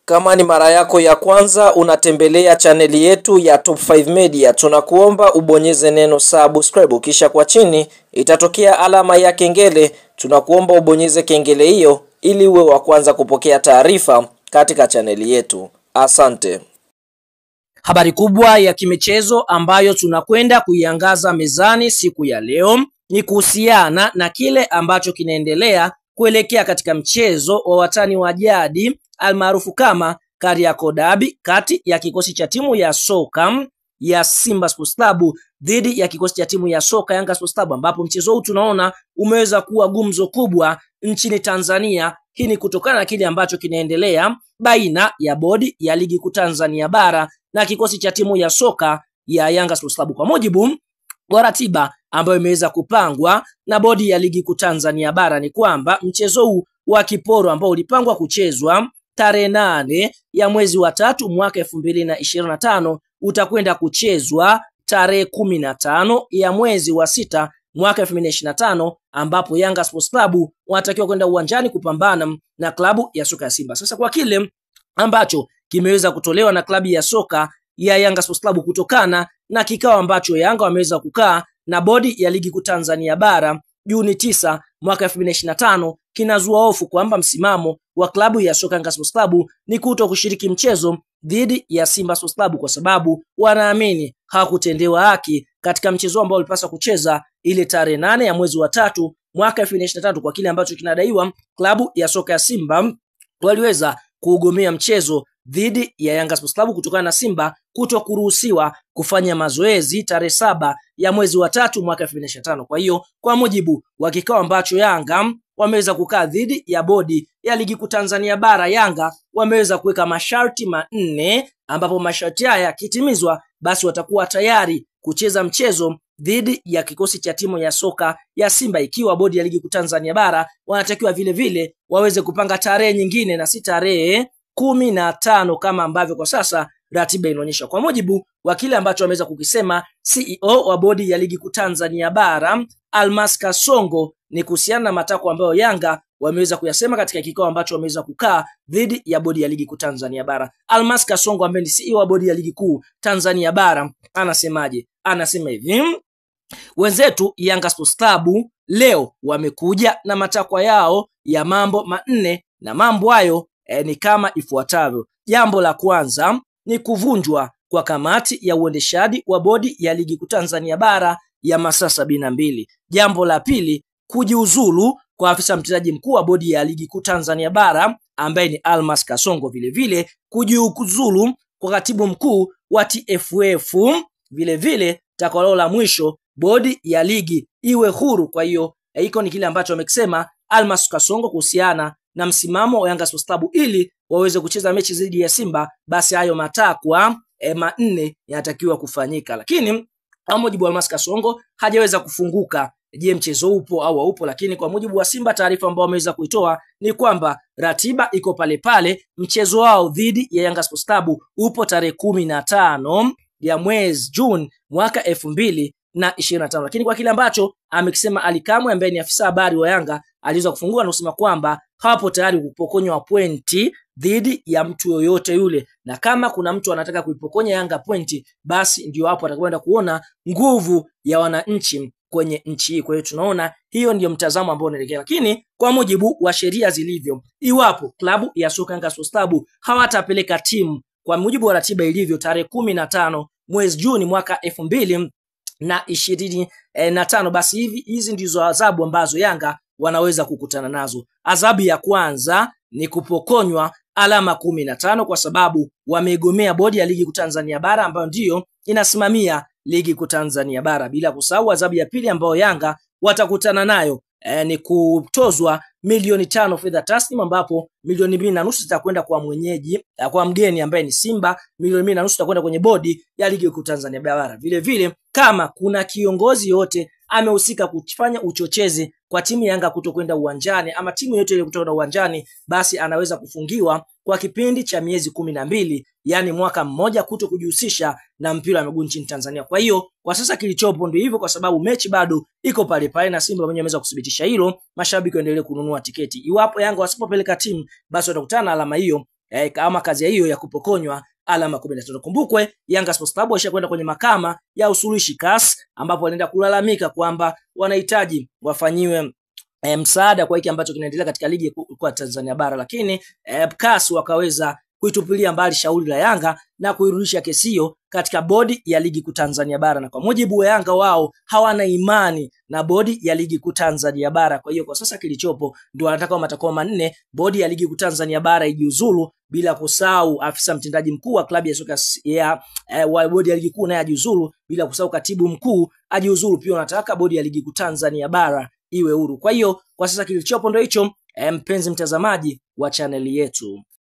Kama ni mara yako ya kwanza unatembelea chaneli yetu ya Top 5 Media, tunakuomba ubonyeze neno subscribe, kisha kwa chini itatokea alama ya kengele. Tunakuomba ubonyeze kengele hiyo ili uwe wa kwanza kupokea taarifa katika chaneli yetu. Asante. Habari kubwa ya kimichezo ambayo tunakwenda kuiangaza mezani siku ya leo ni kuhusiana na kile ambacho kinaendelea kuelekea katika mchezo wa watani wa jadi almaarufu kama Kariakoo Derby kati ya kikosi cha timu ya soka ya Simba Sports Club dhidi ya kikosi cha timu ya soka Yanga Sports Club, ambapo mchezo huu tunaona umeweza kuwa gumzo kubwa nchini Tanzania. Hii ni kutokana na kile ambacho kinaendelea baina ya bodi ya ligi kuu Tanzania bara na kikosi cha timu ya soka ya Yanga Sports Club. Kwa mujibu wa ratiba ambayo imeweza kupangwa na bodi ya ligi kuu Tanzania bara ni kwamba mchezo huu wa kiporo ambao ulipangwa kuchezwa tarehe 8 ya mwezi wa 3 mwaka 2025 utakwenda kuchezwa tarehe 15 ya mwezi wa 6 mwaka 2025, ambapo Yanga Sports Club wanatakiwa kwenda uwanjani kupambana na klabu ya soka ya Simba. Sasa kwa kile ambacho kimeweza kutolewa na klabu ya soka ya Yanga Sports Club kutokana na kikao ambacho Yanga wameweza kukaa na bodi ya ligi kuu Tanzania bara Juni 9 mwaka 2025, kinazua hofu kwamba msimamo wa klabu ya soka Yanga Sports Club ni kuto kushiriki mchezo dhidi ya Simba Sports Club kwa sababu wanaamini hawakutendewa haki katika mchezo ambao ulipaswa kucheza ile tarehe 8 ya mwezi wa 3 mwaka 2023, kwa kile ambacho kinadaiwa klabu ya soka ya Simba waliweza kuugomea mchezo dhidi ya Yanga Sports Club kutokana na Simba kuto kuruhusiwa kufanya mazoezi tarehe 7 ya mwezi wa 3 mwaka 2025. Kwa hiyo kwa mujibu wa kikao ambacho Yanga wameweza kukaa dhidi ya bodi ya ligi kuu Tanzania bara, Yanga wameweza kuweka masharti manne, ambapo masharti haya yakitimizwa basi watakuwa tayari kucheza mchezo dhidi ya kikosi cha timu ya soka ya Simba, ikiwa bodi ya ligi kuu Tanzania bara wanatakiwa vile vile waweze kupanga tarehe nyingine na si tarehe 15 kama ambavyo kwa sasa ratiba inaonyesha. Kwa mujibu wa kile ambacho wameweza kukisema CEO wa bodi ya ligi kuu Tanzania bara Almas Kasongo ni kuhusiana na matakwa ambayo Yanga wameweza kuyasema katika kikao ambacho wameweza kukaa dhidi ya bodi ya ligi kuu Tanzania bara. Almas Kasongo ambaye ni CEO wa bodi ya ligi kuu Tanzania bara anasemaje? Anasema hivi: wenzetu Yanga Sports Club leo wamekuja na matakwa yao ya mambo manne, na mambo hayo ni kama ifuatavyo. Jambo la kwanza ni kuvunjwa kwa kamati ya uendeshaji wa bodi ya ligi kuu Tanzania bara ya masaa 72. Jambo la pili, kujiuzulu kwa afisa mtendaji mkuu wa bodi ya ligi kuu Tanzania bara ambaye ni Almas Kasongo, vile vile kujiuzulu kwa katibu mkuu wa TFF, vile vile takwa la mwisho bodi ya ligi iwe huru. Kwa hiyo hiko ni kile ambacho wamekisema Almas Kasongo kuhusiana na msimamo wa Yanga Sports Club ili waweze kucheza mechi dhidi ya Simba. Basi hayo matakwa manne yanatakiwa kufanyika, lakini kwa mujibu wa Almas Kasongo hajaweza kufunguka je mchezo upo au haupo. Lakini kwa mujibu wa Simba, taarifa ambayo wameweza kuitoa ni kwamba ratiba iko pale pale, mchezo wao dhidi ya Yanga Sports Club upo tarehe 15 ya mwezi Juni mwaka 2025. Lakini kwa kile ambacho amekisema Ali Kamwe ambaye ni afisa habari wa Yanga aliweza kufungua na kusema kwamba hapo tayari kupokonywa pointi dhidi ya mtu yoyote yule, na kama kuna mtu anataka kuipokonya Yanga pointi basi ndio hapo atakwenda kuona nguvu ya wananchi kwenye nchi hii. Kwa hiyo tunaona hiyo ndio mtazamo ambao unaelekea, lakini kwa mujibu wa sheria zilivyo, iwapo klabu ya soka Yanga Sports Club hawatapeleka timu kwa mujibu wa ratiba ilivyo tarehe 15 mwezi Juni mwaka 2025, basi hizi ndizo adhabu ambazo Yanga wanaweza kukutana nazo. Adhabu ya kwanza ni kupokonywa alama 15 kwa sababu wamegomea bodi ya ligi kuu Tanzania bara ambayo ndiyo inasimamia ligi kuu Tanzania bara. Bila kusahau adhabu ya pili ambayo Yanga watakutana nayo ni kutozwa milioni 5 fedha taslim, ambapo milioni 2.5 zitakwenda kwa mwenyeji kwa mgeni ambaye ni Simba, milioni 2.5 zitakwenda kwenye bodi ya ligi kuu Tanzania bara. Vile vile kama kuna kiongozi yote amehusika kufanya uchochezi kwa timu ya Yanga kutokwenda uwanjani ama timu yote ile kutokwenda uwanjani, basi anaweza kufungiwa kwa kipindi cha miezi 12, yani mwaka mmoja, kuto kujihusisha na mpira wa miguu nchini Tanzania. Kwa hiyo kwa sasa kilichopo ndio hivyo, kwa sababu mechi bado iko pale pale na Simba wenyewe wameweza kudhibitisha hilo. Mashabiki waendelee kununua tiketi. Iwapo Yanga wasipopeleka timu, basi watakutana na alama hiyo kama kazi hiyo ya kupokonywa alama 15. Kumbukwe Yanga Sports Club washakwenda kwenye mahakama ya usuluhishi CAS, ambapo wanaenda kulalamika kwamba wanahitaji wafanyiwe msaada kwa hiki ambacho kinaendelea katika ligi kwa Tanzania bara, lakini CAS wakaweza kuitupilia mbali shauri la Yanga na kuirudisha kesi hiyo katika bodi ya ligi kuu Tanzania bara, na kwa mujibu wa Yanga wao hawana imani na bodi ya ligi kuu Tanzania bara. Kwa hiyo kwa sasa kilichopo ndio wanataka matakwa manne, bodi ya ligi kuu Tanzania bara ijiuzulu, bila kusahau afisa mtendaji mkuu wa klabu ya soka ya wa bodi ya ligi kuu naye ajiuzulu, bila kusahau katibu mkuu ajiuzulu pia. Wanataka bodi ya ligi kuu Tanzania bara iwe huru. Kwa hiyo kwa sasa kilichopo ndio hicho, mpenzi mtazamaji wa chaneli yetu.